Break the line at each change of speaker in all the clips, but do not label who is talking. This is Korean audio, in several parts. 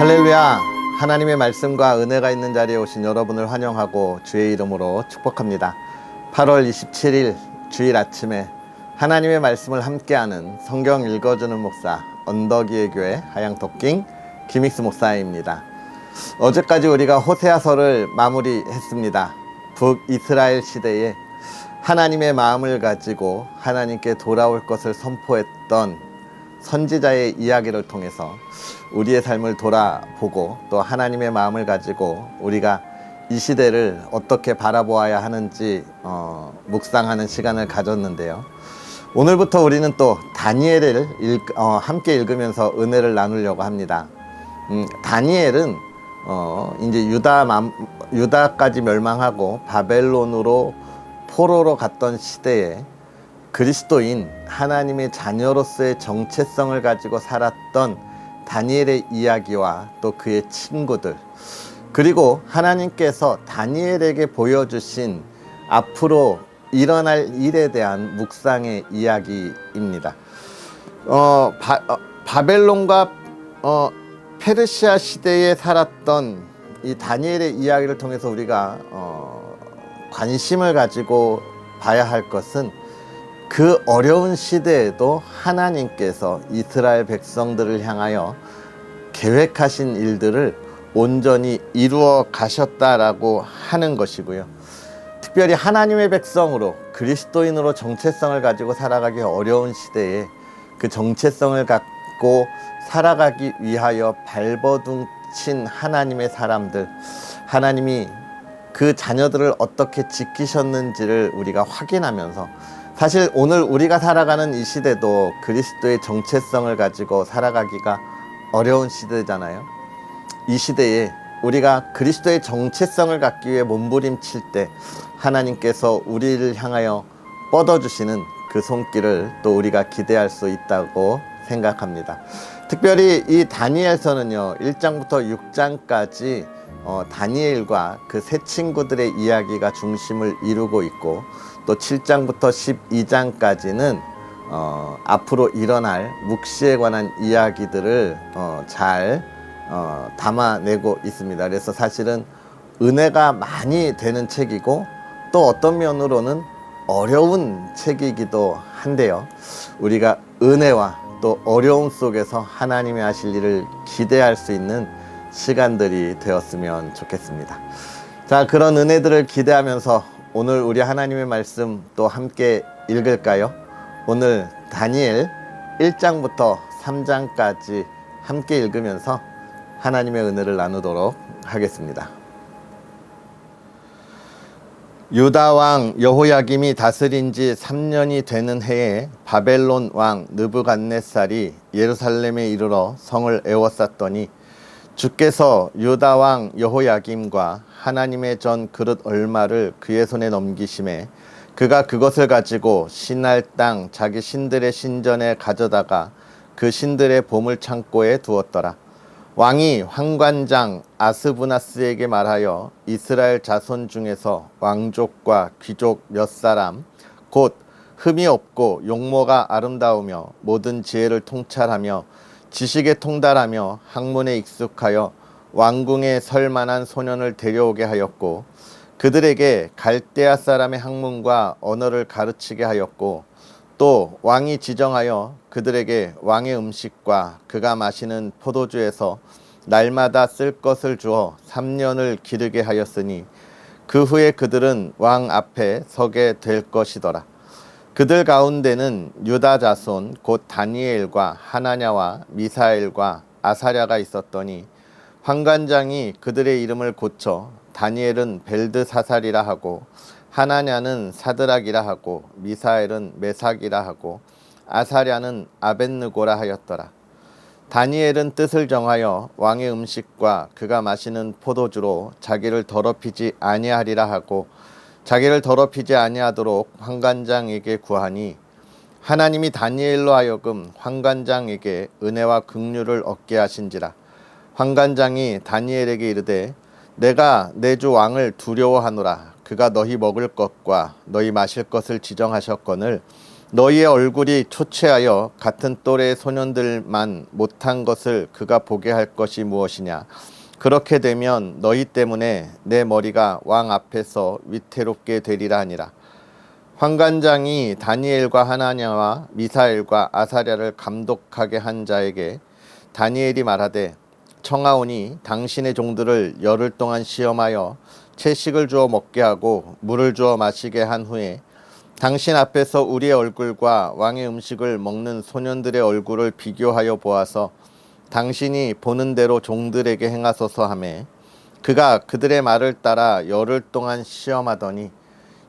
할렐루야. 하나님의 말씀과 은혜가 있는 자리에 오신 여러분을 환영하고 주의 이름으로 축복합니다. 8월 27일 주일 아침에 하나님의 말씀을 함께하는 성경 읽어주는 목사 언덕이의 교회 하양토킹 김익수 목사입니다. 어제까지 우리가 호세아서를 마무리했습니다. 북이스라엘 시대에 하나님의 마음을 가지고 하나님께 돌아올 것을 선포했던 선지자의 이야기를 통해서 우리의 삶을 돌아보고 또 하나님의 마음을 가지고 우리가 이 시대를 어떻게 바라보아야 하는지 묵상하는 시간을 가졌는데요. 오늘부터 우리는 또 다니엘을 함께 읽으면서 은혜를 나누려고 합니다. 다니엘은 이제 유다까지 멸망하고 바벨론으로 포로로 갔던 시대에 그리스도인 하나님의 자녀로서의 정체성을 가지고 살았던 다니엘의 이야기와 또 그의 친구들, 그리고 하나님께서 다니엘에게 보여주신 앞으로 일어날 일에 대한 묵상의 이야기입니다. 바벨론과 페르시아 시대에 살았던 이 다니엘의 이야기를 통해서 우리가 관심을 가지고 봐야 할 것은 그 어려운 시대에도 하나님께서 이스라엘 백성들을 향하여 계획하신 일들을 온전히 이루어 가셨다라고 하는 것이고요. 특별히 하나님의 백성으로 그리스도인으로 정체성을 가지고 살아가기 어려운 시대에 그 정체성을 갖고 살아가기 위하여 발버둥친 하나님의 사람들, 하나님이 그 자녀들을 어떻게 지키셨는지를 우리가 확인하면서, 사실 오늘 우리가 살아가는 이 시대도 그리스도의 정체성을 가지고 살아가기가 어려운 시대잖아요. 이 시대에 우리가 그리스도의 정체성을 갖기 위해 몸부림칠 때 하나님께서 우리를 향하여 뻗어주시는 그 손길을 또 우리가 기대할 수 있다고 생각합니다. 특별히 이 다니엘서는요, 1장부터 6장까지 다니엘과 그 세 친구들의 이야기가 중심을 이루고 있고, 또 7장부터 12장까지는 앞으로 일어날 묵시에 관한 이야기들을 잘 담아내고 있습니다. 그래서 사실은 은혜가 많이 되는 책이고 또 어떤 면으로는 어려운 책이기도 한데요. 우리가 은혜와 또 어려움 속에서 하나님이 하실 일을 기대할 수 있는 시간들이 되었으면 좋겠습니다. 자, 그런 은혜들을 기대하면서 오늘 우리 하나님의 말씀 또 함께 읽을까요? 오늘 다니엘 1장부터 3장까지 함께 읽으면서 하나님의 은혜를 나누도록 하겠습니다. 유다 왕 여호야김이 다스린 지 3년이 되는 해에 바벨론 왕 느부갓네살이 예루살렘에 이르러 성을 에워쌌더니 주께서 유다 왕 여호야김과 하나님의 전 그릇 얼마를 그의 손에 넘기심에 그가 그것을 가지고 신할 땅 자기 신들의 신전에 가져다가 그 신들의 보물 창고에 두었더라. 왕이 환관장 아스부나스에게 말하여 이스라엘 자손 중에서 왕족과 귀족 몇 사람 곧 흠이 없고 용모가 아름다우며 모든 지혜를 통찰하며 지식에 통달하며 학문에 익숙하여 왕궁에 설 만한 소년을 데려오게 하였고, 그들에게 갈대아 사람의 학문과 언어를 가르치게 하였고, 또 왕이 지정하여 그들에게 왕의 음식과 그가 마시는 포도주에서 날마다 쓸 것을 주어 3년을 기르게 하였으니 그 후에 그들은 왕 앞에 서게 될 것이더라. 그들 가운데는 유다 자손 곧 다니엘과 하나냐와 미사엘과 아사랴가 있었더니 환관장이 그들의 이름을 고쳐 다니엘은 벨드사살이라 하고 하나냐는 사드락이라 하고 미사엘은 메삭이라 하고 아사랴는 아벳느고라 하였더라. 다니엘은 뜻을 정하여 왕의 음식과 그가 마시는 포도주로 자기를 더럽히지 아니하리라 하고 자기를 더럽히지 아니하도록 환관장에게 구하니 하나님이 다니엘로 하여금 환관장에게 은혜와 긍휼을 얻게 하신지라. 환관장이 다니엘에게 이르되 내가 내 주 왕을 두려워하노라. 그가 너희 먹을 것과 너희 마실 것을 지정하셨거늘 너희의 얼굴이 초췌하여 같은 또래의 소년들만 못한 것을 그가 보게 할 것이 무엇이냐. 그렇게 되면 너희 때문에 내 머리가 왕 앞에서 위태롭게 되리라 하니라. 환관장이 다니엘과 하나냐와 미사엘과 아사랴를 감독하게 한 자에게 다니엘이 말하되, 청하오니 당신의 종들을 열흘 동안 시험하여 채식을 주어 먹게 하고 물을 주어 마시게 한 후에 당신 앞에서 우리의 얼굴과 왕의 음식을 먹는 소년들의 얼굴을 비교하여 보아서 당신이 보는 대로 종들에게 행하소서 하매, 그가 그들의 말을 따라 열흘 동안 시험하더니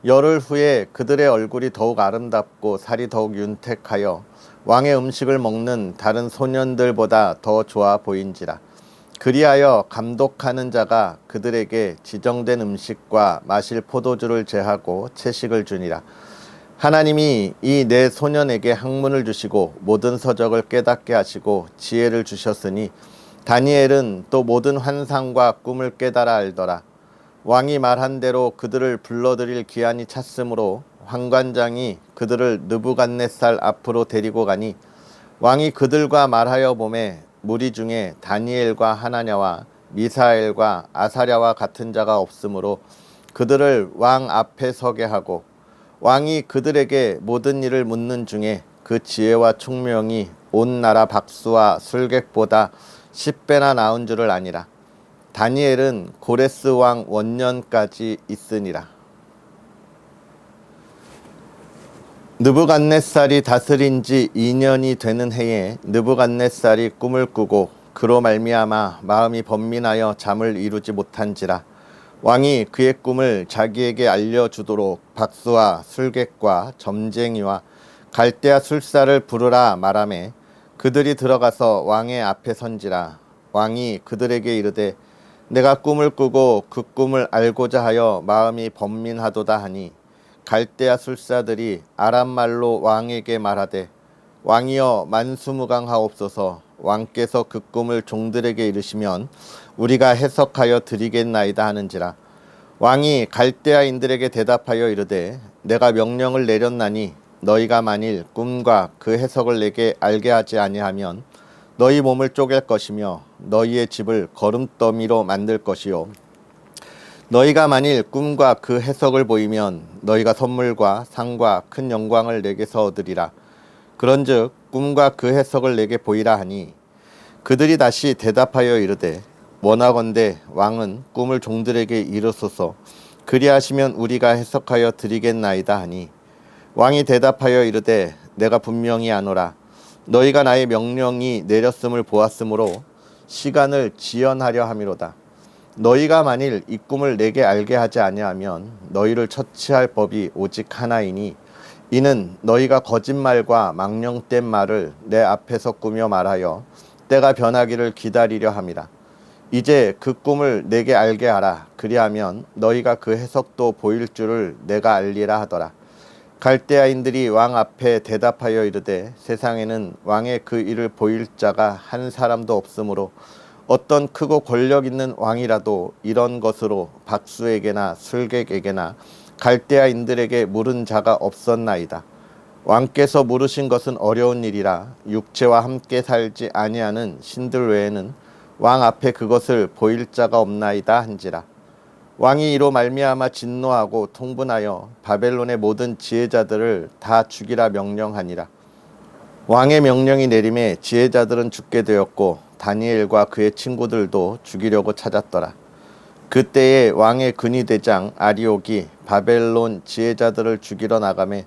열흘 후에 그들의 얼굴이 더욱 아름답고 살이 더욱 윤택하여 왕의 음식을 먹는 다른 소년들보다 더 좋아 보인지라. 그리하여 감독하는 자가 그들에게 지정된 음식과 마실 포도주를 제하고 채식을 주니라. 하나님이 이 네 소년에게 학문을 주시고 모든 서적을 깨닫게 하시고 지혜를 주셨으니 다니엘은 또 모든 환상과 꿈을 깨달아 알더라. 왕이 말한 대로 그들을 불러들일 기한이 찼으므로 환관장이 그들을 느부갓네살 앞으로 데리고 가니 왕이 그들과 말하여 보매 무리 중에 다니엘과 하나냐와 미사엘과 아사랴와 같은 자가 없으므로 그들을 왕 앞에 서게 하고, 왕이 그들에게 모든 일을 묻는 중에 그 지혜와 총명이 온 나라 박수와 술객보다 10배나 나은 줄을 아니라. 다니엘은 고레스 왕 원년까지 있으니라. 느부갓네살이 다스린 지 2년이 되는 해에 느부갓네살이 꿈을 꾸고 그로 말미암아 마음이 번민하여 잠을 이루지 못한지라. 왕이 그의 꿈을 자기에게 알려주도록 박수와 술객과 점쟁이와 갈대아 술사를 부르라 말하매 그들이 들어가서 왕의 앞에 선지라. 왕이 그들에게 이르되, 내가 꿈을 꾸고 그 꿈을 알고자 하여 마음이 번민하도다 하니, 갈대아 술사들이 아람말로 왕에게 말하되, 왕이여 만수무강하옵소서. 왕께서 그 꿈을 종들에게 이르시면 우리가 해석하여 드리겠나이다 하는지라. 왕이 갈대아인들에게 대답하여 이르되, 내가 명령을 내렸나니 너희가 만일 꿈과 그 해석을 내게 알게 하지 아니하면 너희 몸을 쪼갤 것이며 너희의 집을 거름더미로 만들 것이요, 너희가 만일 꿈과 그 해석을 보이면 너희가 선물과 상과 큰 영광을 내게서 얻으리라. 그런즉 꿈과 그 해석을 내게 보이라 하니, 그들이 다시 대답하여 이르되, 원하건대 왕은 꿈을 종들에게 이르소서. 그리하시면 우리가 해석하여 드리겠나이다 하니, 왕이 대답하여 이르되, 내가 분명히 아노라. 너희가 나의 명령이 내렸음을 보았으므로 시간을 지연하려 함이로다. 너희가 만일 이 꿈을 내게 알게 하지 아니하면 너희를 처치할 법이 오직 하나이니, 이는 너희가 거짓말과 망령된 말을 내 앞에서 꾸며 말하여 때가 변하기를 기다리려 함이라. 이제 그 꿈을 내게 알게 하라. 그리하면 너희가 그 해석도 보일 줄을 내가 알리라 하더라. 갈대아인들이 왕 앞에 대답하여 이르되, 세상에는 왕의 그 일을 보일 자가 한 사람도 없으므로 어떤 크고 권력 있는 왕이라도 이런 것으로 박수에게나 술객에게나 갈대아인들에게 물은 자가 없었나이다. 왕께서 물으신 것은 어려운 일이라 육체와 함께 살지 아니하는 신들 외에는 왕 앞에 그것을 보일 자가 없나이다 한지라. 왕이 이로 말미암아 진노하고 통분하여 바벨론의 모든 지혜자들을 다 죽이라 명령하니라. 왕의 명령이 내림에 지혜자들은 죽게 되었고 다니엘과 그의 친구들도 죽이려고 찾았더라. 그때에 왕의 근위대장 아리옥이 바벨론 지혜자들을 죽이러 나가매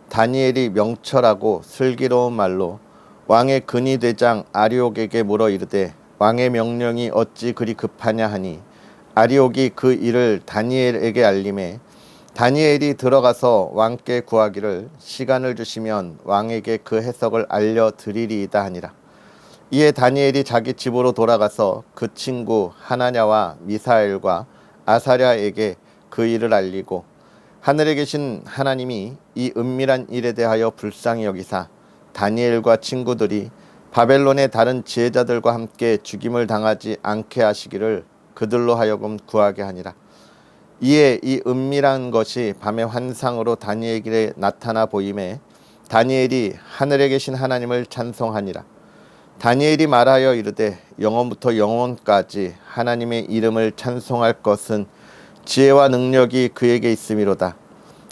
다니엘이 명철하고 슬기로운 말로 왕의 근위대장 아리옥에게 물어 이르되, 왕의 명령이 어찌 그리 급하냐 하니, 아리옥이 그 일을 다니엘에게 알림해 다니엘이 들어가서 왕께 구하기를 시간을 주시면 왕에게 그 해석을 알려드리리이다 하니라. 이에 다니엘이 자기 집으로 돌아가서 그 친구 하나냐와 미사엘과 아사랴에게 그 일을 알리고, 하늘에 계신 하나님이 이 은밀한 일에 대하여 불쌍히 여기사 다니엘과 친구들이 바벨론의 다른 지혜자들과 함께 죽임을 당하지 않게 하시기를 그들로 하여금 구하게 하니라. 이에 이 은밀한 것이 밤의 환상으로 다니엘에게 나타나 보임에 다니엘이 하늘에 계신 하나님을 찬송하니라. 다니엘이 말하여 이르되 영원부터 영원까지 하나님의 이름을 찬송할 것은 지혜와 능력이 그에게 있음이로다.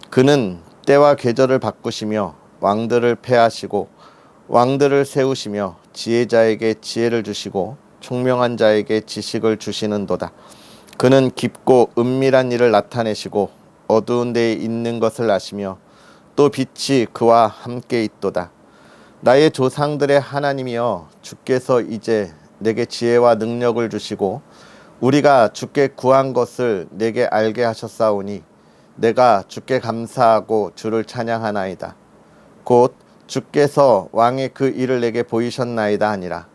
그는 때와 계절을 바꾸시며 왕들을 패하시고 왕들을 세우시며 지혜자에게 지혜를 주시고 총명한 자에게 지식을 주시는도다. 그는 깊고 은밀한 일을 나타내시고 어두운 데에 있는 것을 아시며 또 빛이 그와 함께 있도다. 나의 조상들의 하나님이여, 주께서 이제 내게 지혜와 능력을 주시고 우리가 주께 구한 것을 내게 알게 하셨사오니 내가 주께 감사하고 주를 찬양하나이다. 곧 주께서 왕의 그 일을 내게 보이셨나이다 하니라.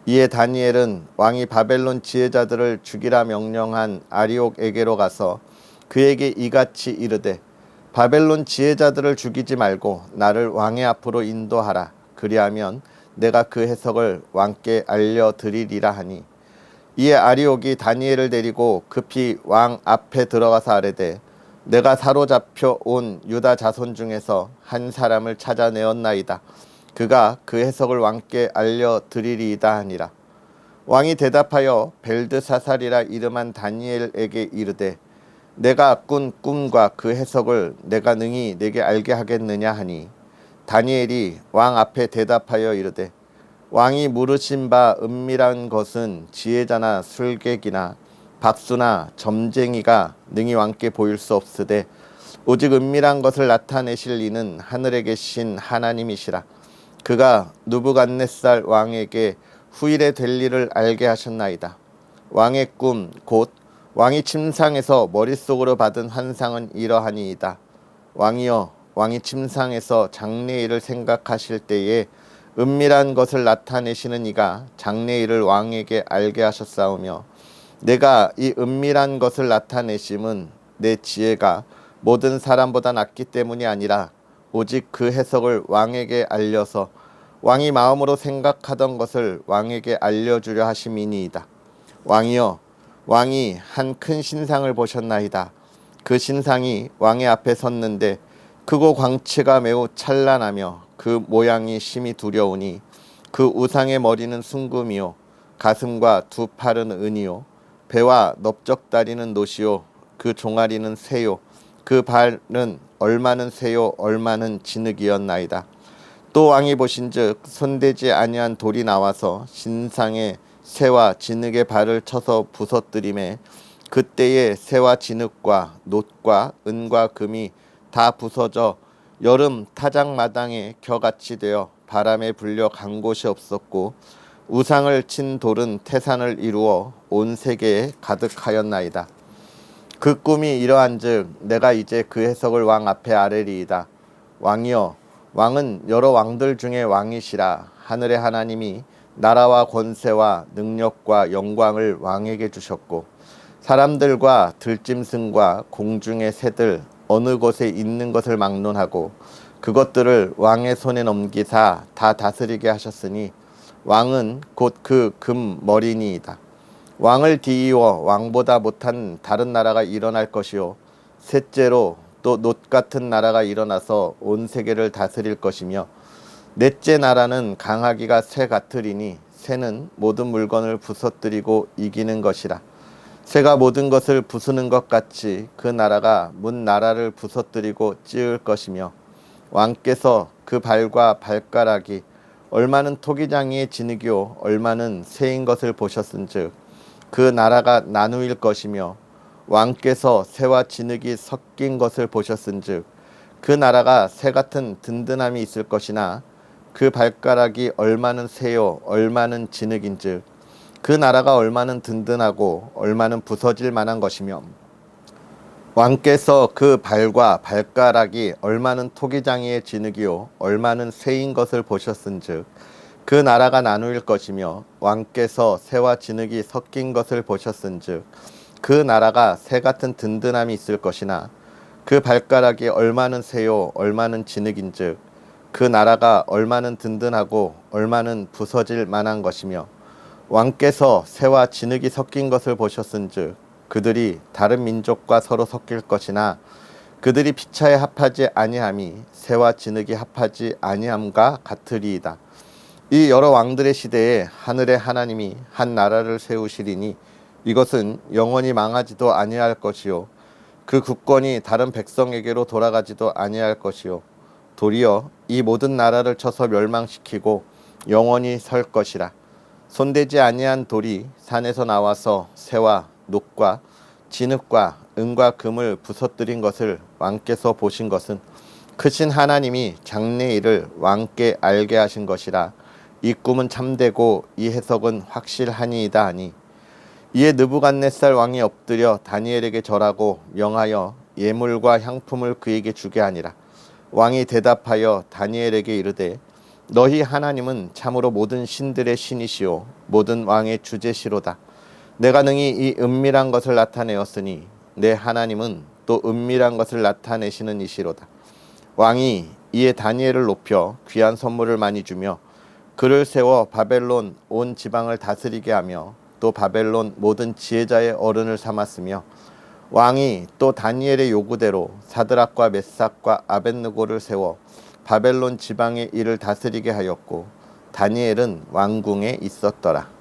이에 다니엘은 왕이 바벨론 지혜자들을 죽이라 명령한 아리옥에게로 가서 그에게 이같이 이르되 바벨론 지혜자들을 죽이지 말고 나를 왕의 앞으로 인도하라. 그리하면 내가 그 해석을 왕께 알려드리리라 하니, 이에 아리옥이 다니엘을 데리고 급히 왕 앞에 들어가서 아뢰되 내가 사로잡혀 온 유다 자손 중에서 한 사람을 찾아내었나이다. 그가 그 해석을 왕께 알려드리리이다 하니라. 왕이 대답하여 벨드사살이라 이름한 다니엘에게 이르되 내가 꾼 꿈과 그 해석을 내가 능히 내게 알게 하겠느냐 하니, 다니엘이 왕 앞에 대답하여 이르되 왕이 물으신 바 은밀한 것은 지혜자나 술객이나 박수나 점쟁이가 능히 왕께 보일 수 없으되 오직 은밀한 것을 나타내실 이는 하늘에 계신 하나님이시라. 그가 느부갓네살 왕에게 후일에 될 일을 알게 하셨나이다. 왕의 꿈 곧 왕이 침상에서 머릿속으로 받은 환상은 이러하니이다. 왕이여, 왕이 침상에서 장래일을 생각하실 때에 은밀한 것을 나타내시는 이가 장래일을 왕에게 알게 하셨사오며 내가 이 은밀한 것을 나타내심은 내 지혜가 모든 사람보다 낫기 때문이 아니라 오직 그 해석을 왕에게 알려서 왕이 마음으로 생각하던 것을 왕에게 알려주려 하심이니이다. 왕이여, 왕이 한 큰 신상을 보셨나이다. 그 신상이 왕의 앞에 섰는데 크고 광채가 매우 찬란하며 그 모양이 심히 두려우니 그 우상의 머리는 순금이요 가슴과 두 팔은 은이요 배와 넓적다리는 노시요 그 종아리는 쇠요 그 발은 얼마는 쇠요 얼마는 진흙이었나이다. 또 왕이 보신즉 손대지 아니한 돌이 나와서 신상의 쇠와 진흙의 발을 쳐서 부서뜨리매 그때에 쇠와 진흙과 놋과 은과 금이 다 부서져 여름 타작마당에 겨같이 되어 바람에 불려 간 곳이 없었고 우상을 친 돌은 태산을 이루어 온 세계에 가득하였나이다. 그 꿈이 이러한즉 내가 이제 그 해석을 왕 앞에 아뢰리이다. 왕이여, 왕은 여러 왕들 중에 왕이시라. 하늘의 하나님이 나라와 권세와 능력과 영광을 왕에게 주셨고 사람들과 들짐승과 공중의 새들 어느 곳에 있는 것을 막론하고 그것들을 왕의 손에 넘기사 다 다스리게 하셨으니 왕은 곧 그 금머리니이다. 왕을 뒤이어 왕보다 못한 다른 나라가 일어날 것이요 셋째로 또 놋 같은 나라가 일어나서 온 세계를 다스릴 것이며 넷째 나라는 강하기가 쇠 같으리니 쇠는 모든 물건을 부서뜨리고 이기는 것이라. 쇠가 모든 것을 부수는 것 같이 그 나라가 문 나라를 부서뜨리고 찌을 것이며 왕께서 그 발과 발가락이 얼마는 토기장이의 진흙이요 얼마는 쇠인 것을 보셨은즉 그 나라가 나누일 것이며 왕께서 쇠와 진흙이 섞인 것을 보셨은즉 그 나라가 쇠 같은 든든함이 있을 것이나 그 발가락이 얼마는 쇠요 얼마는 진흙인즉 그 나라가 얼마는 든든하고 얼마는 부서질 만한 것이며 왕께서 그 발과 발가락이 얼마는 토기장이의 진흙이요 얼마는 쇠인 것을 보셨은즉 그 나라가 나누일 것이며 왕께서 쇠와 진흙이 섞인 것을 보셨은즉 그 나라가 쇠 같은 든든함이 있을 것이나 그 발가락이 얼마는 쇠요 얼마는 진흙인즉 그 나라가 얼마는 든든하고 얼마는 부서질 만한 것이며 왕께서 쇠와 진흙이 섞인 것을 보셨은즉 그들이 다른 민족과 서로 섞일 것이나 그들이 피차에 합하지 아니함이 새와 진흙이 합하지 아니함과 같으리이다. 이 여러 왕들의 시대에 하늘의 하나님이 한 나라를 세우시리니 이것은 영원히 망하지도 아니할 것이요 그 국권이 다른 백성에게로 돌아가지도 아니할 것이요 도리어 이 모든 나라를 쳐서 멸망시키고 영원히 설 것이라. 손대지 아니한 돌이 산에서 나와서 새와 녹과 진흙과 은과 금을 부서뜨린 것을 왕께서 보신 것은 크신 하나님이 장래일을 왕께 알게 하신 것이라. 이 꿈은 참되고 이 해석은 확실하니이다 하니 이에 느부갓네살 왕이 엎드려 다니엘에게 절하고 명하여 예물과 향품을 그에게 주게 하니라. 왕이 대답하여 다니엘에게 이르되 너희 하나님은 참으로 모든 신들의 신이시오 모든 왕의 주제시로다. 내가 능히 이 은밀한 것을 나타내었으니 내 하나님은 또 은밀한 것을 나타내시는 이시로다. 왕이 이에 다니엘을 높여 귀한 선물을 많이 주며 그를 세워 바벨론 온 지방을 다스리게 하며 또 바벨론 모든 지혜자의 어른을 삼았으며 왕이 또 다니엘의 요구대로 사드락과 메삭과 아벳느고를 세워 바벨론 지방의 일을 다스리게 하였고 다니엘은 왕궁에 있었더라.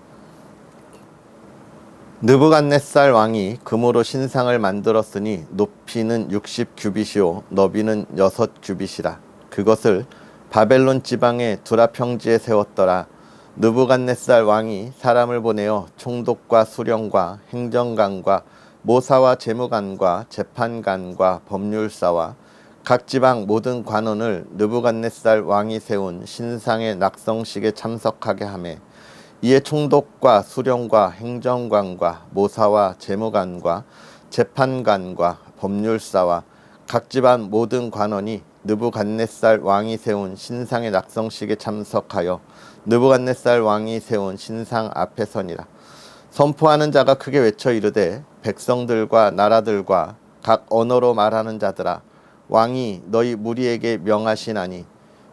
느부갓네살 왕이 금으로 신상을 만들었으니 높이는 60규빗이요 너비는 6규빗이라. 그것을 바벨론 지방의 두라 평지에 세웠더라. 느부갓네살 왕이 사람을 보내어 총독과 수령과 행정관과 모사와 재무관과 재판관과 법률사와 각 지방 모든 관원을 느부갓네살 왕이 세운 신상의 낙성식에 참석하게 하매 이에 총독과 수령과 행정관과 모사와 재무관과 재판관과 법률사와 각 지방 모든 관원이 느부갓네살 왕이 세운 신상의 낙성식에 참석하여 느부갓네살 왕이 세운 신상 앞에 서니라. 선포하는 자가 크게 외쳐 이르되 백성들과 나라들과 각 언어로 말하는 자들아 왕이 너희 무리에게 명하시나니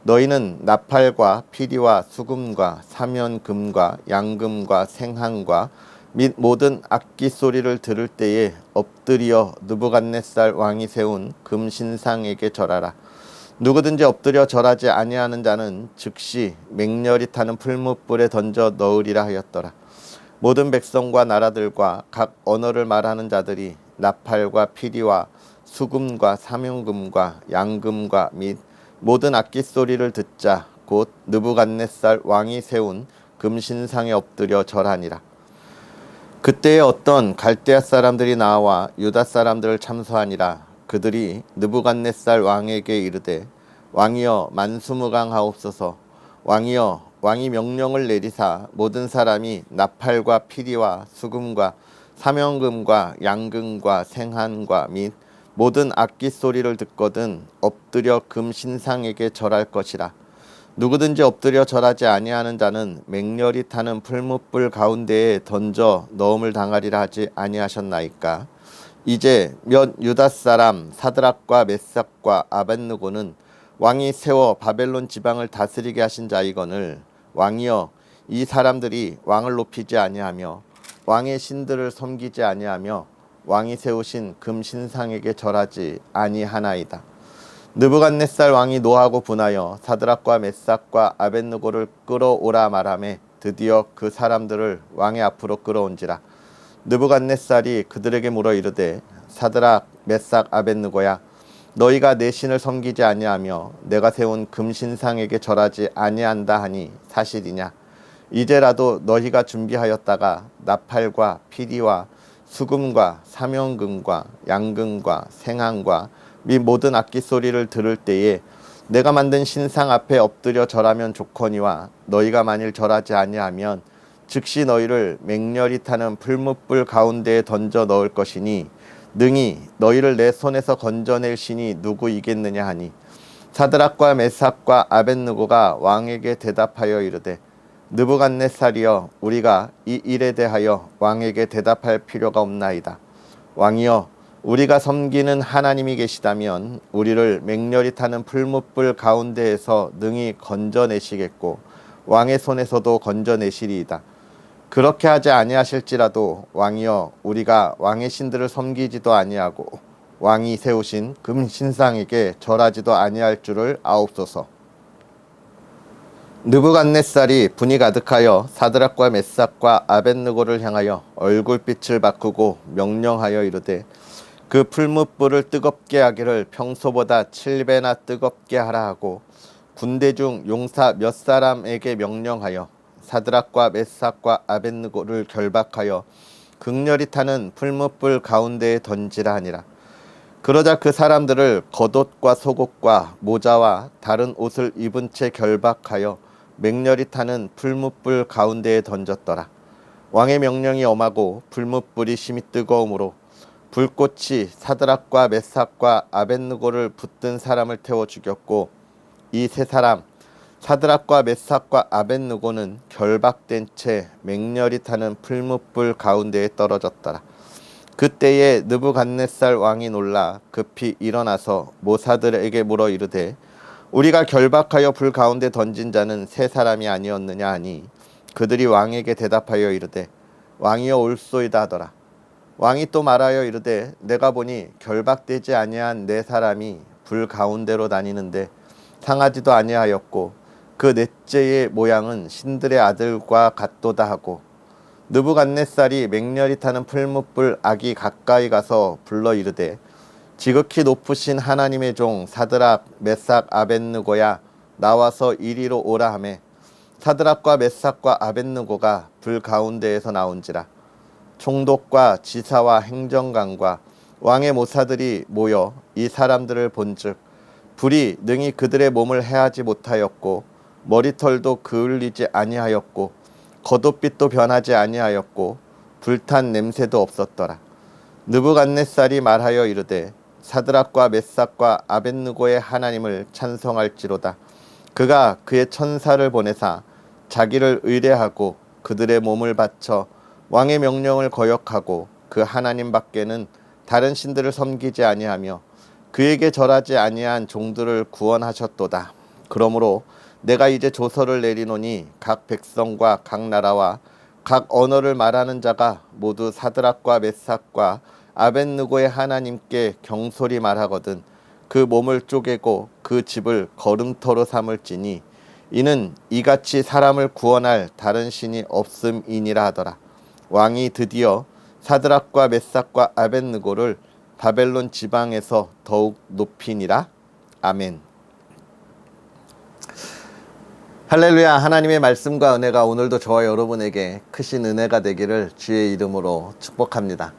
너희는 나팔과 피리와 수금과 사면금과 양금과 생한과 및 모든 악기 소리를 들을 때에 엎드려 느부갓네살 왕이 세운 금신상에게 절하라. 누구든지 엎드려 절하지 아니하는 자는 즉시 맹렬히 타는 풀무불에 던져 넣으리라 하였더라. 모든 백성과 나라들과 각 언어를 말하는 자들이 나팔과 피리와 수금과 사면금과 양금과 및 모든 악기 소리를 듣자 곧 느부갓네살 왕이 세운 금신상에 엎드려 절하니라. 그때에 어떤 갈대아 사람들이 나와 유다 사람들을 참소하니라. 그들이 느부갓네살 왕에게 이르되 왕이여 만수무강하옵소서. 왕이여 왕이 명령을 내리사 모든 사람이 나팔과 피리와 수금과 사면금과 양금과 생한과 및 모든 악기 소리를 듣거든 엎드려 금신상에게 절할 것이라. 누구든지 엎드려 절하지 아니하는 자는 맹렬히 타는 풀무불 가운데에 던져 넣음을 당하리라 하지 아니하셨나이까. 이제 몇 유다 사람 사드락과 메삭과 아벳느고는 왕이 세워 바벨론 지방을 다스리게 하신 자이거늘 왕이여 이 사람들이 왕을 높이지 아니하며 왕의 신들을 섬기지 아니하며 왕이 세우신 금신상에게 절하지 아니하나이다. 느부갓네살 왕이 노하고 분하여 사드락과 메삭과 아벳느고를 끌어오라 말하매 드디어 그 사람들을 왕의 앞으로 끌어온지라. 느부갓네살이 그들에게 물어 이르되 사드락 메삭 아벳느고야 너희가 내 신을 섬기지 아니하며 내가 세운 금신상에게 절하지 아니한다 하니 사실이냐. 이제라도 너희가 준비하였다가 나팔과 피리와 수금과 사면금과 양금과 생한과 및 모든 악기 소리를 들을 때에 내가 만든 신상 앞에 엎드려 절하면 좋거니와 너희가 만일 절하지 아니하면 즉시 너희를 맹렬히 타는 풀무불 가운데에 던져 넣을 것이니 능히 너희를 내 손에서 건져낼 신이 누구이겠느냐 하니 사드락과 메삭과 아벳느고가 왕에게 대답하여 이르되 느부갓네살이여 우리가 이 일에 대하여 왕에게 대답할 필요가 없나이다. 왕이여 우리가 섬기는 하나님이 계시다면 우리를 맹렬히 타는 풀무불 가운데에서 능히 건져내시겠고 왕의 손에서도 건져내시리이다. 그렇게 하지 아니하실지라도 왕이여 우리가 왕의 신들을 섬기지도 아니하고 왕이 세우신 금 신상에게 절하지도 아니할 줄을 아옵소서. 느부갓네살이 분이 가득하여 사드락과 메삭과 아벳느고를 향하여 얼굴빛을 바꾸고 명령하여 이르되 그 풀무불을 뜨겁게 하기를 평소보다 7배나 뜨겁게 하라 하고 군대 중 용사 몇 사람에게 명령하여 사드락과 메삭과 아벳느고를 결박하여 극렬히 타는 풀무불 가운데에 던지라 하니라. 그러자 그 사람들을 겉옷과 속옷과 모자와 다른 옷을 입은 채 결박하여 맹렬히 타는 풀무불 가운데에 던졌더라. 왕의 명령이 엄하고 풀무불이 심히 뜨거우므로 불꽃이 사드락과 메삭과 아벳느고를 붙든 사람을 태워 죽였고 이 세 사람 사드락과 메삭과 아벳느고는 결박된 채 맹렬히 타는 풀무불 가운데에 떨어졌더라. 그때에 느부갓네살 왕이 놀라 급히 일어나서 모사들에게 물어 이르되 우리가 결박하여 불 가운데 던진 자는 세 사람이 아니었느냐 하니 그들이 왕에게 대답하여 이르되 왕이여 올소이다 하더라. 왕이 또 말하여 이르되 내가 보니 결박되지 아니한 네 사람이 불 가운데로 다니는데 상하지도 아니하였고 그 넷째의 모양은 신들의 아들과 같도다 하고 느부갓네살이 맹렬히 타는 풀무불 악이 가까이 가서 불러 이르되 지극히 높으신 하나님의 종 사드락 메삭 아벳느고야 나와서 이리로 오라 하매 사드락과 메삭과 아벳느고가 불 가운데에서 나온지라. 총독과 지사와 행정관과 왕의 모사들이 모여 이 사람들을 본즉 불이 능히 그들의 몸을 해하지 못하였고 머리털도 그을리지 아니하였고 겉옷빛도 변하지 아니하였고 불탄 냄새도 없었더라. 느부갓네살이 말하여 이르되 사드락과 메삭과 아벳느고의 하나님을 찬송할지로다. 그가 그의 천사를 보내사 자기를 의뢰하고 그들의 몸을 바쳐 왕의 명령을 거역하고 그 하나님 밖에는 다른 신들을 섬기지 아니하며 그에게 절하지 아니한 종들을 구원하셨도다. 그러므로 내가 이제 조서를 내리노니 각 백성과 각 나라와 각 언어를 말하는 자가 모두 사드락과 메삭과 아벳느고의 하나님께 경솔히 말하거든 그 몸을 쪼개고 그 집을 거름터로 삼을지니 이는 이같이 사람을 구원할 다른 신이 없음이니라 하더라. 왕이 드디어 사드락과 메삭과 아벳느고를 바벨론 지방에서 더욱 높이니라. 아멘. 할렐루야. 하나님의 말씀과 은혜가 오늘도 저와 여러분에게 크신 은혜가 되기를 주의 이름으로 축복합니다.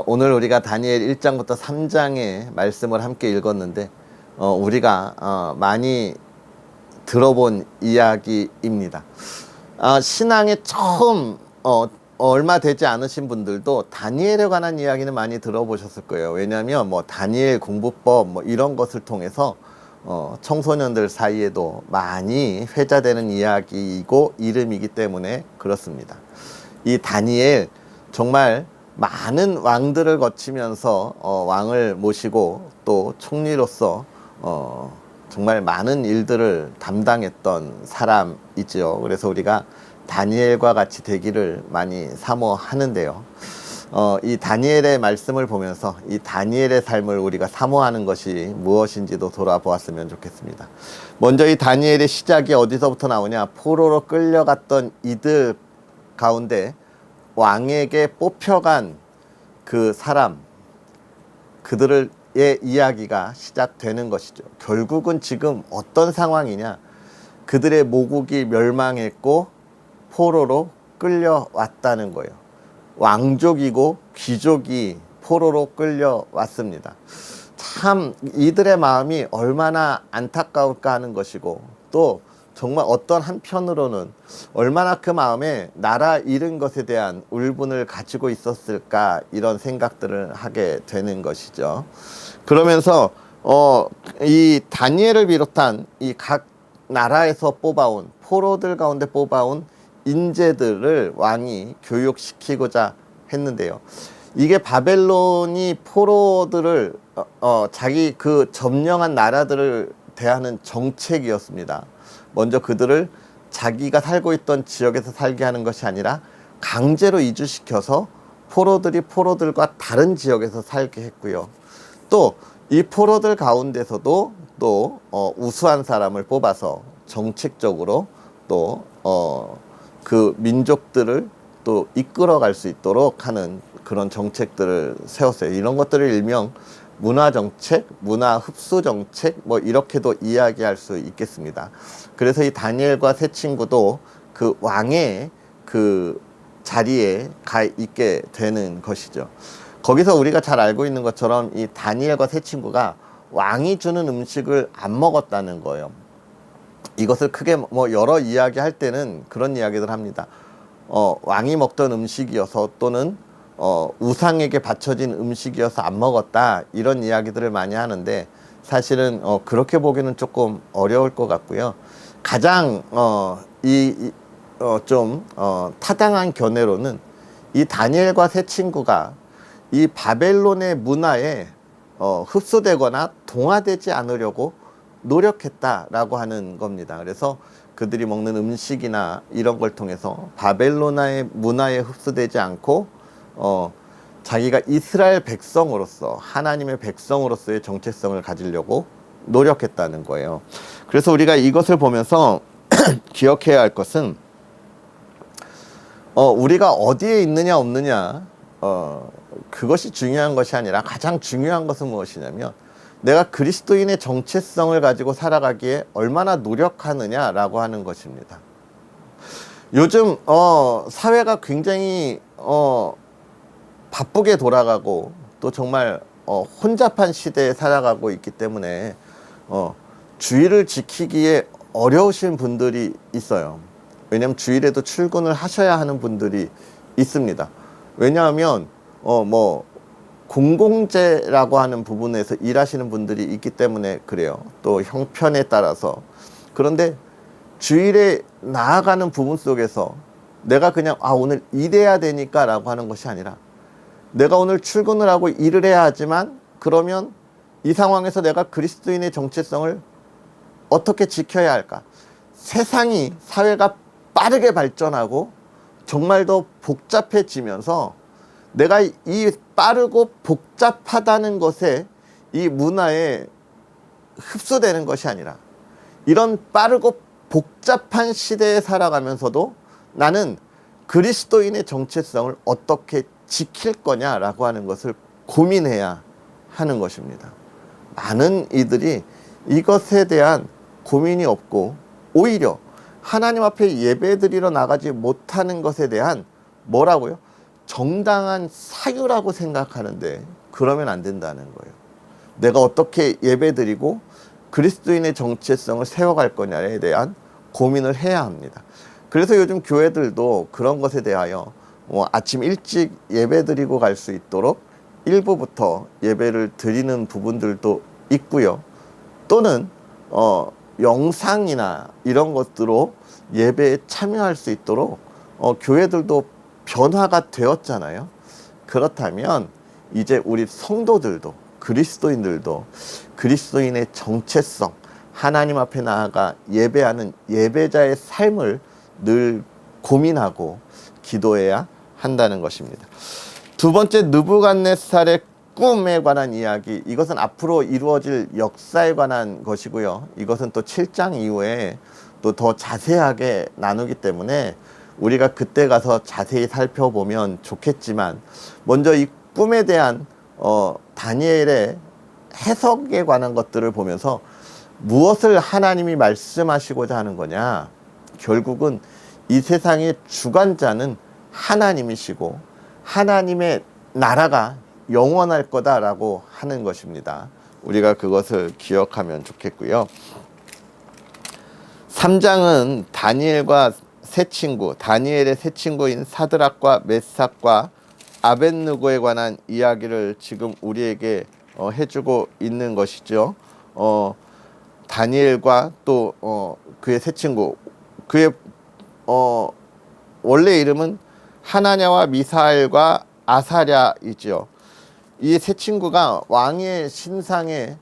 오늘 우리가 다니엘 1장부터 3장의 말씀을 함께 읽었는데 우리가 많이 들어본 이야기입니다. 신앙에 처음 얼마 되지 않으신 분들도 다니엘에 관한 이야기는 많이 들어보셨을 거예요. 왜냐하면 다니엘 공부법 이런 것을 통해서 청소년들 사이에도 많이 회자되는 이야기이고 이름이기 때문에 그렇습니다. 이 다니엘 정말 많은 왕들을 거치면서 왕을 모시고 또 총리로서 정말 많은 일들을 담당했던 사람이죠. 그래서 우리가 다니엘과 같이 되기를 많이 사모하는데요. 이 다니엘의 말씀을 보면서 이 다니엘의 삶을 우리가 사모하는 것이 무엇인지도 돌아보았으면 좋겠습니다. 먼저 이 다니엘의 시작이 어디서부터 나오냐? 포로로 끌려갔던 이들 가운데 왕에게 뽑혀간 그 사람, 그들의 이야기가 시작되는 것이죠. 결국은 지금 어떤 상황이냐? 그들의 모국이 멸망했고 포로로 끌려왔다는 거예요. 왕족이고 귀족이 포로로 끌려왔습니다. 참 이들의 마음이 얼마나 안타까울까 하는 것이고 또 정말 어떤 한편으로는 얼마나 그 마음에 나라 잃은 것에 대한 울분을 가지고 있었을까 이런 생각들을 하게 되는 것이죠. 그러면서 이 다니엘을 비롯한 이 각 나라에서 뽑아온 포로들 가운데 뽑아온 인재들을 왕이 교육시키고자 했는데요. 이게 바벨론이 포로들을 자기 그 점령한 나라들을 대하는 정책이었습니다. 먼저 그들을 자기가 살고 있던 지역에서 살게 하는 것이 아니라 강제로 이주시켜서 포로들이 포로들과 다른 지역에서 살게 했고요. 또 이 포로들 가운데서도 또 우수한 사람을 뽑아서 정책적으로 또 그 민족들을 또 이끌어갈 수 있도록 하는 그런 정책들을 세웠어요. 이런 것들을 일명 문화정책, 문화흡수정책 뭐 이렇게도 이야기할 수 있겠습니다. 그래서 이 다니엘과 세 친구도 그 왕의 그 자리에 가 있게 되는 것이죠. 거기서 우리가 잘 알고 있는 것처럼 이 다니엘과 세 친구가 왕이 주는 음식을 안 먹었다는 거예요. 이것을 크게 뭐 여러 이야기 할 때는 그런 이야기들 합니다. 왕이 먹던 음식이어서 또는 우상에게 바쳐진 음식이어서 안 먹었다, 이런 이야기들을 많이 하는데 사실은 그렇게 보기는 조금 어려울 것 같고요. 가장 좀 타당한 견해로는 이 다니엘과 세 친구가 이 바벨론의 문화에 흡수되거나 동화되지 않으려고 노력했다라고 하는 겁니다. 그래서 그들이 먹는 음식이나 이런 걸 통해서 바벨론의 문화에 흡수되지 않고 자기가 이스라엘 백성으로서, 하나님의 백성으로서의 정체성을 가지려고 노력했다는 거예요. 그래서 우리가 이것을 보면서 기억해야 할 것은 우리가 어디에 있느냐 없느냐 그것이 중요한 것이 아니라 가장 중요한 것은 무엇이냐면 내가 그리스도인의 정체성을 가지고 살아가기에 얼마나 노력하느냐라고 하는 것입니다. 요즘 사회가 굉장히 바쁘게 돌아가고 또 정말 혼잡한 시대에 살아가고 있기 때문에 주일을 지키기에 어려우신 분들이 있어요. 왜냐하면 주일에도 출근을 하셔야 하는 분들이 있습니다. 왜냐하면 뭐 공공재라고 하는 부분에서 일하시는 분들이 있기 때문에 그래요. 또 형편에 따라서. 그런데 주일에 나아가는 부분 속에서 내가 그냥 오늘 일해야 되니까 라고 하는 것이 아니라 내가 오늘 출근을 하고 일을 해야 하지만 그러면 이 상황에서 내가 그리스도인의 정체성을 어떻게 지켜야 할까? 세상이, 사회가 빠르게 발전하고 정말 더 복잡해지면서 내가 이 빠르고 복잡하다는 것에 이 문화에 흡수되는 것이 아니라 이런 빠르고 복잡한 시대에 살아가면서도 나는 그리스도인의 정체성을 어떻게 지킬 거냐라고 하는 것을 고민해야 하는 것입니다. 많은 이들이 이것에 대한 고민이 없고 오히려 하나님 앞에 예배드리러 나가지 못하는 것에 대한 뭐라고요? 정당한 사유라고 생각하는데 그러면 안 된다는 거예요. 내가 어떻게 예배드리고 그리스도인의 정체성을 세워갈 거냐에 대한 고민을 해야 합니다. 그래서 요즘 교회들도 그런 것에 대하여 아침 일찍 예배드리고 갈 수 있도록 일부부터 예배를 드리는 부분들도 있고요. 또는 영상이나 이런 것들로 예배에 참여할 수 있도록 교회들도 변화가 되었잖아요. 그렇다면 이제 우리 성도들도, 그리스도인들도 그리스도인의 정체성, 하나님 앞에 나아가 예배하는 예배자의 삶을 늘 고민하고 기도해야 한다는 것입니다. 두 번째, 느부갓네살의 꿈에 관한 이야기. 이것은 앞으로 이루어질 역사에 관한 것이고요. 이것은 또 7장 이후에 또 더 자세하게 나누기 때문에 우리가 그때 가서 자세히 살펴보면 좋겠지만, 먼저 이 꿈에 대한 다니엘의 해석에 관한 것들을 보면서 무엇을 하나님이 말씀하시고자 하는 거냐? 결국은 이 세상의 주관자는 하나님이시고 하나님의 나라가 영원할 거다라고 하는 것입니다. 우리가 그것을 기억하면 좋겠고요. 3장은 다니엘과 세 친구, 다니엘의 세 친구인 사드락과 메삭과 아벳느고에 관한 이야기를 지금 우리에게 해주고 있는 것이죠. 다니엘과 또 그의 세 친구, 그의 원래 이름은 하나냐와 미사엘과 아사랴이죠. 이 세 친구가 왕의 신상에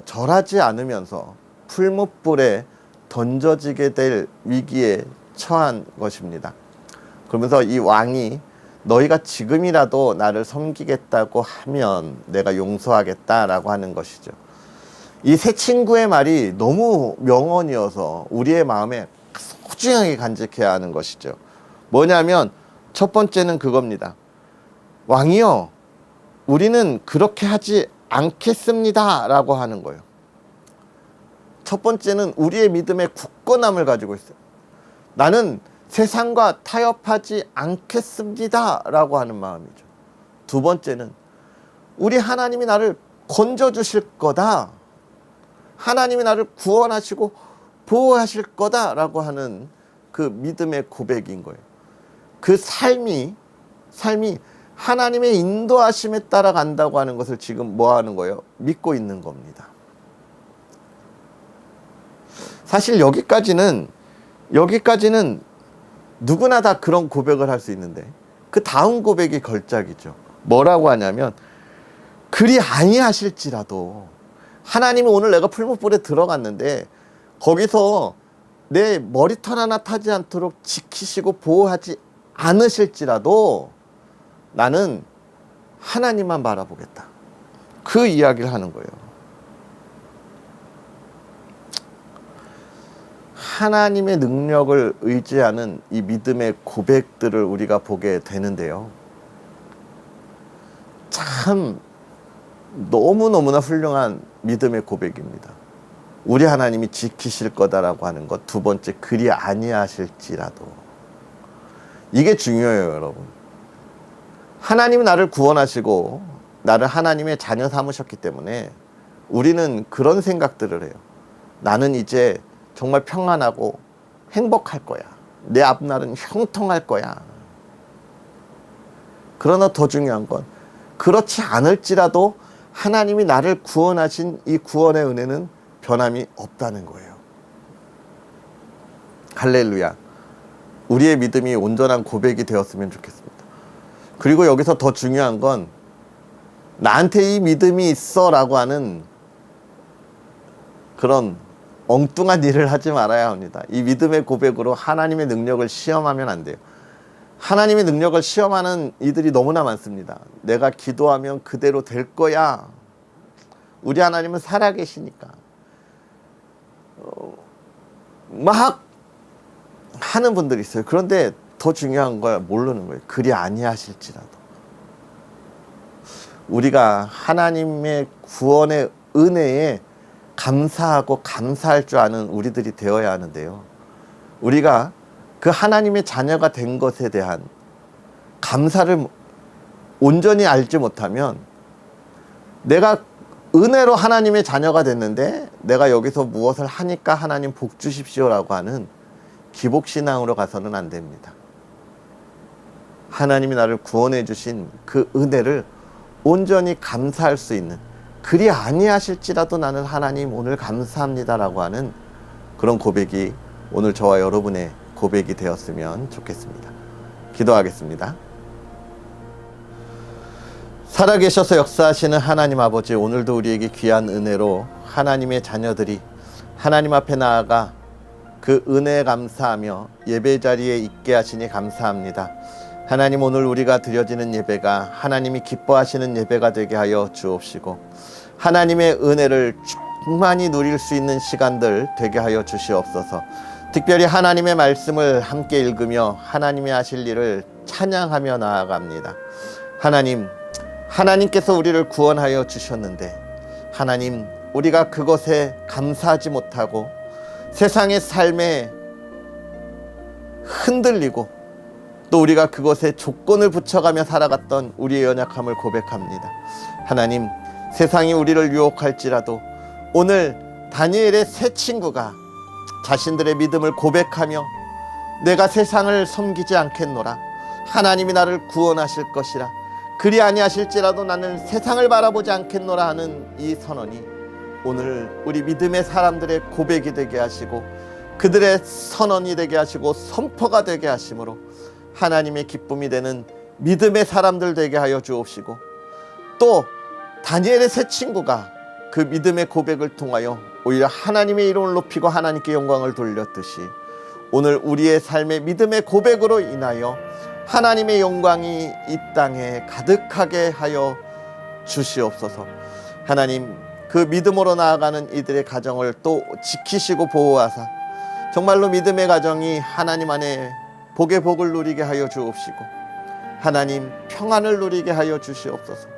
절하지 않으면서 풀무불에 던져지게 될 위기에 처한 것입니다. 그러면서 이 왕이 너희가 지금이라도 나를 섬기겠다고 하면 내가 용서하겠다라고 하는 것이죠. 이 세 친구의 말이 너무 명언이어서 우리의 마음에 소중하게 간직해야 하는 것이죠. 뭐냐면 첫 번째는 그겁니다. 왕이여, 우리는 그렇게 하지 않겠습니다 라고 하는 거예요. 첫 번째는 우리의 믿음의 굳건함을 가지고 있어요. 나는 세상과 타협하지 않겠습니다 라고 하는 마음이죠. 두 번째는 우리 하나님이 나를 건져주실 거다, 하나님이 나를 구원하시고 보호하실 거다 라고 하는 그 믿음의 고백인 거예요. 그 삶이 하나님의 인도하심에 따라간다고 하는 것을 지금 뭐 하는 거예요? 믿고 있는 겁니다. 사실 여기까지는 누구나 다 그런 고백을 할 수 있는데 그 다음 고백이 걸작이죠. 뭐라고 하냐면 그리 아니하실지라도 하나님이 오늘 내가 풀무불에 들어갔는데 거기서 내 머리털 하나 타지 않도록 지키시고 보호하지 않으실지라도 나는 하나님만 바라보겠다. 그 이야기를 하는 거예요. 하나님의 능력을 의지하는 이 믿음의 고백들을 우리가 보게 되는데요. 참 너무너무나 훌륭한 믿음의 고백입니다. 우리 하나님이 지키실 거다라고 하는 것. 두 번째, 그리 아니하실지라도. 이게 중요해요, 여러분. 하나님이 나를 구원하시고 나를 하나님의 자녀 삼으셨기 때문에 우리는 그런 생각들을 해요. 나는 이제 정말 평안하고 행복할 거야. 내 앞날은 형통할 거야. 그러나 더 중요한 건 그렇지 않을지라도 하나님이 나를 구원하신 이 구원의 은혜는 변함이 없다는 거예요. 할렐루야. 우리의 믿음이 온전한 고백이 되었으면 좋겠습니다. 그리고 여기서 더 중요한 건 나한테 이 믿음이 있어 라고 하는 그런 엉뚱한 일을 하지 말아야 합니다. 이 믿음의 고백으로 하나님의 능력을 시험하면 안 돼요. 하나님의 능력을 시험하는 이들이 너무나 많습니다. 내가 기도하면 그대로 될 거야. 우리 하나님은 살아계시니까. 막 하는 분들이 있어요. 그런데 더 중요한 걸 모르는 거예요. 그리 아니하실지라도. 우리가 하나님의 구원의 은혜에 감사하고 감사할 줄 아는 우리들이 되어야 하는데요. 우리가 그 하나님의 자녀가 된 것에 대한 감사를 온전히 알지 못하면 내가 은혜로 하나님의 자녀가 됐는데 내가 여기서 무엇을 하니까 하나님 복 주십시오라고 하는 기복신앙으로 가서는 안 됩니다. 하나님이 나를 구원해 주신 그 은혜를 온전히 감사할 수 있는, 그리 아니하실지라도 나는 하나님 오늘 감사합니다라고 하는 그런 고백이 오늘 저와 여러분의 고백이 되었으면 좋겠습니다. 기도하겠습니다. 살아계셔서 역사하시는 하나님 아버지, 오늘도 우리에게 귀한 은혜로 하나님의 자녀들이 하나님 앞에 나아가 그 은혜에 감사하며 예배 자리에 있게 하시니 감사합니다. 하나님, 오늘 우리가 드려지는 예배가 하나님이 기뻐하시는 예배가 되게 하여 주옵시고 하나님의 은혜를 충만히 누릴 수 있는 시간들 되게 하여 주시옵소서. 특별히 하나님의 말씀을 함께 읽으며 하나님이 하실 일을 찬양하며 나아갑니다. 하나님께서 우리를 구원하여 주셨는데 하나님, 우리가 그것에 감사하지 못하고 세상의 삶에 흔들리고 또 우리가 그것에 조건을 붙여가며 살아갔던 우리의 연약함을 고백합니다. 하나님, 세상이 우리를 유혹할지라도 오늘 다니엘의 세 친구가 자신들의 믿음을 고백하며 내가 세상을 섬기지 않겠노라, 하나님이 나를 구원하실 것이라, 그리 아니하실지라도 나는 세상을 바라보지 않겠노라 하는 이 선언이 오늘 우리 믿음의 사람들의 고백이 되게 하시고 그들의 선언이 되게 하시고 선포가 되게 하심으로 하나님의 기쁨이 되는 믿음의 사람들 되게 하여 주옵시고, 또 다니엘의 세 친구가 그 믿음의 고백을 통하여 오히려 하나님의 이름을 높이고 하나님께 영광을 돌렸듯이 오늘 우리의 삶의 믿음의 고백으로 인하여 하나님의 영광이 이 땅에 가득하게 하여 주시옵소서. 하나님, 그 믿음으로 나아가는 이들의 가정을 또 지키시고 보호하사 정말로 믿음의 가정이 하나님 안에 복의 복을 누리게 하여 주옵시고, 하나님 평안을 누리게 하여 주시옵소서.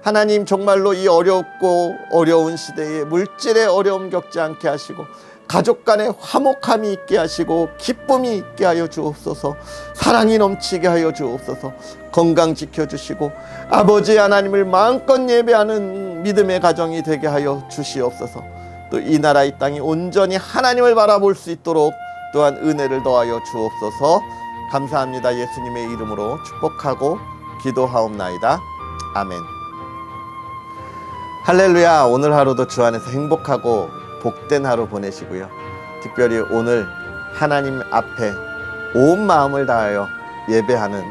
하나님, 정말로 이 어렵고 어려운 시대에 물질의 어려움 겪지 않게 하시고, 가족 간의 화목함이 있게 하시고, 기쁨이 있게 하여 주옵소서. 사랑이 넘치게 하여 주옵소서. 건강 지켜주시고, 아버지 하나님을 마음껏 예배하는 믿음의 가정이 되게 하여 주시옵소서. 또 이 나라 이 땅이 온전히 하나님을 바라볼 수 있도록 또한 은혜를 더하여 주옵소서. 감사합니다. 예수님의 이름으로 축복하고 기도하옵나이다. 아멘. 할렐루야. 오늘 하루도 주 안에서 행복하고 복된 하루 보내시고요. 특별히 오늘 하나님 앞에 온 마음을 다하여 예배하는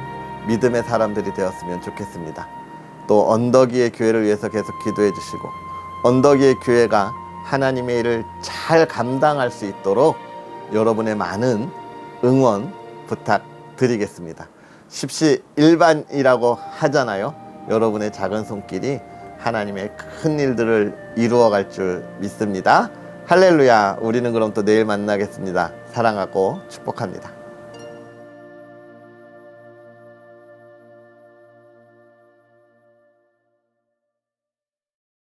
믿음의 사람들이 되었으면 좋겠습니다. 또 언덕위의 교회를 위해서 계속 기도해 주시고, 언덕위의 교회가 하나님의 일을 잘 감당할 수 있도록 여러분의 많은 응원 부탁드리겠습니다. 십시일반이라고 하잖아요. 여러분의 작은 손길이 하나님의 큰 일들을 이루어갈 줄 믿습니다. 할렐루야. 우리는 그럼 또 내일 만나겠습니다. 사랑하고 축복합니다.